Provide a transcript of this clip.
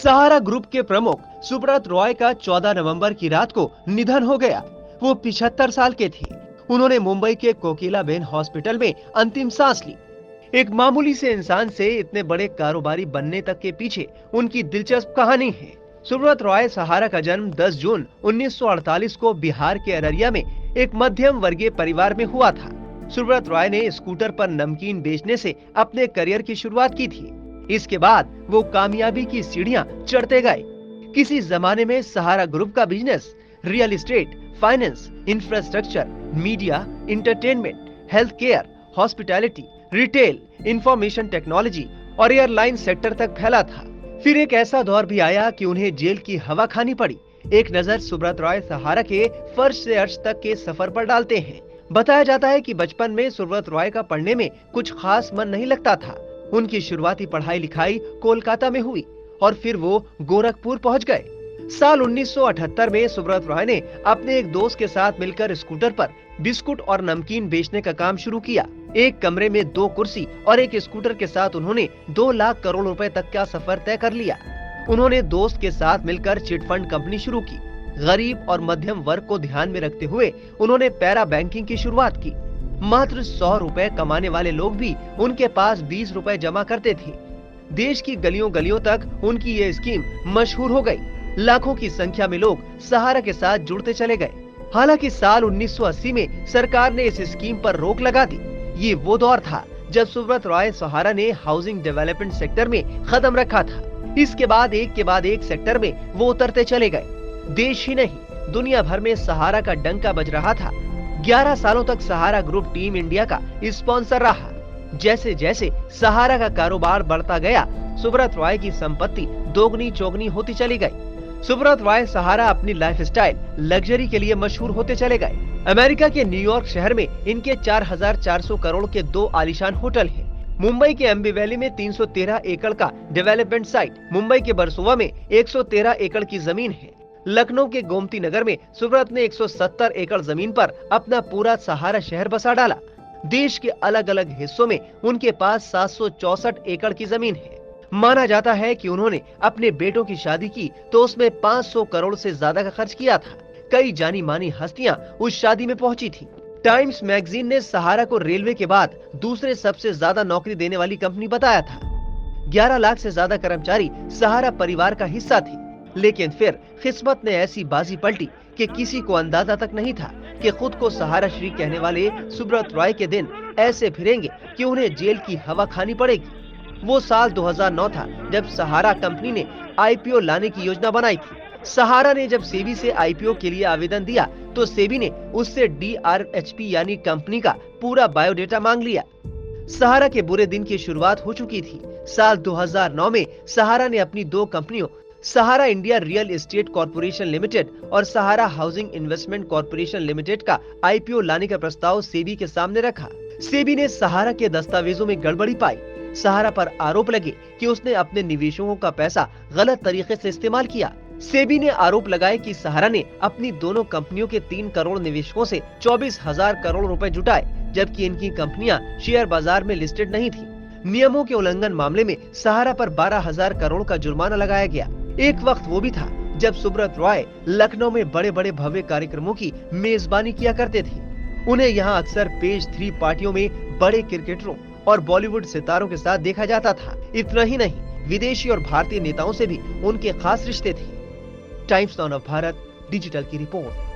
सहारा group के प्रमुख सुब्रत रॉय का 14 नवंबर की रात को निधन हो गया। वो 75 साल के थे। उन्होंने मुंबई के कोकिलाबेन हॉस्पिटल में अंतिम सांस ली। एक मामूली से इंसान से इतने बड़े कारोबारी बनने तक के पीछे उनकी दिलचस्प कहानी है। सुब्रत रॉय सहारा का जन्म 10 जून 1948 को बिहार के अररिया में एक मध्यम वर्गीय परिवार में हुआ था। सुब्रत रॉय ने स्कूटर पर नमकीन बेचने से अपने करियर की शुरुआत की थी। इसके बाद वो कामयाबी की सीढ़ियां चढ़ते गए। किसी जमाने में सहारा ग्रुप का business real estate, finance, infrastructure, media, entertainment, health care, hospitality, retail, information technology और एयरलाइन सेक्टर तक फैला था। फिर एक ऐसा दौर भी आया कि उन्हें जेल की हवा खानी पड़ी। एक नजर सुब्रत रॉय सहारा के फर्श से अर्श तक के सफर पर डालते हैं। बताया जाता है कि बचपन में सुब्रत रॉय का पढ़ने में कुछ खास मन नहीं लगता था। उनकी शुरुआती पढ़ाई लिखाई कोलकाता में हुई और फिर वो गोरखपुर पहुंच गए। साल 1978 में सुब्रत रॉय ने अपने एक दोस्त के साथ मिलकर स्कूटर पर बिस्कुट और नमकीन बेचने का काम शुरू किया। एक कमरे में 2 कुर्सी और एक स्कूटर के साथ उन्होंने 2 लाख करोड़ रुपए तक का सफर तय कर लिया। उन्होंने दोस्त के साथ मिलकर चिट फंड कंपनी शुरू की। गरीब और मध्यम वर्ग को ध्यान में रखते हुए उन्होंने पैरा बैंकिंग की शुरुआत की। मात्र 100 रुपए कमाने वाले लोग भी उनके पास 20 रुपए जमा करते थे। देश की गलियों गलियों तक उनकी ये स्कीम मशहूर हो गई। लाखों की संख्या में लोग सहारा के साथ जुड़ते चले गए। हालांकि साल 1980 में सरकार ने इस स्कीम पर रोक लगा दी। ये वो दौर था जब सुब्रत रॉय सहारा ने हाउसिंग डेवलपमेंट सेक्टर में कदम रखा था। इसके बाद एक सेक्टर में वो उतरते चले गए। देश ही नहीं, दुनिया भर में सहारा का डंका बज रहा था। 11 सालों तक सहारा ग्रुप टीम इंडिया का स्पॉन्सर रहा। जैसे जैसे सहारा का कारोबार बढ़ता गया, सुब्रत रॉय की संपत्ति दोगुनी चौगुनी होती चली गई। सुब्रत रॉय सहारा अपनी लाइफस्टाइल लग्जरी के लिए मशहूर होते चले गए। अमेरिका के न्यूयॉर्क शहर में इनके 4400 करोड़ के 2 आलीशान होटल हैं। मुंबई के एम्बी वैली में 313 एकड़ का डेवलपमेंट साइट, मुंबई के बरसोवा में 113 एकड़ की जमीन है। लखनऊ के गोमती नगर में सुब्रत ने 170 एकड़ जमीन पर अपना पूरा सहारा शहर बसा डाला। देश के अलग अलग हिस्सों में उनके पास 764 एकड़ की जमीन है। माना जाता है कि उन्होंने अपने बेटों की शादी की तो उसमें 500 करोड़ से ज्यादा का खर्च किया था। कई जानी मानी हस्तियां उस शादी में पहुंची थी। टाइम्स मैगजीन ने सहारा को रेलवे के बाद दूसरे सबसे ज्यादा नौकरी देने वाली कंपनी बताया था। 11 लाख से ज्यादा कर्मचारी सहारा परिवार का हिस्सा थे। लेकिन फिर किस्मत ने ऐसी बाजी पलटी कि किसी को अंदाजा तक नहीं था कि खुद को सहारा श्री कहने वाले सुब्रत रॉय के दिन ऐसे फिरेंगे कि उन्हें जेल की हवा खानी पड़ेगी। वो साल 2009 था जब सहारा कंपनी ने आईपीओ लाने की योजना बनाई थी। सहारा ने जब सेबी से आईपीओ के लिए आवेदन दिया तो सेबी ने उससे डीआरएचपी यानी कंपनी का पूरा बायोडेटा मांग लिया। सहारा के बुरे दिन की शुरुआत हो चुकी थी। साल 2009 में सहारा ने अपनी 2 कंपनियों Sahara India real estate corporation limited और Sahara housing investment corporation limited का आईपीओ लाने का प्रस्ताव सेबी के सामने रखा। सेबी ने सहारा के दस्तावेजों में गड़बड़ी पाई। सहारा पर आरोप लगे कि उसने अपने निवेशकों का पैसा गलत तरीके से इस्तेमाल किया। सेबी ने आरोप लगाए कि सहारा ने अपनी दोनों कंपनियों के 3 करोड़ निवेशकों से 24,000 करोड़ रुपए जुटाए, जबकि इनकी कंपनियां शेयर बाजार में लिस्टेड नहीं थी। नियमों के उल्लंघन मामले में सहारा पर 12,000 करोड़ का जुर्माना लगाया गया। एक वक्त वो भी था जब सुब्रत रॉय लखनऊ में बड़े बड़े भव्य कार्यक्रमों की मेजबानी किया करते थे। उन्हें यहाँ अक्सर पेज 3 पार्टियों में बड़े क्रिकेटरों और बॉलीवुड सितारों के साथ देखा जाता था। इतना ही नहीं, विदेशी और भारतीय नेताओं से भी उनके खास रिश्ते थे। Times now of Bharat digital की रिपोर्ट।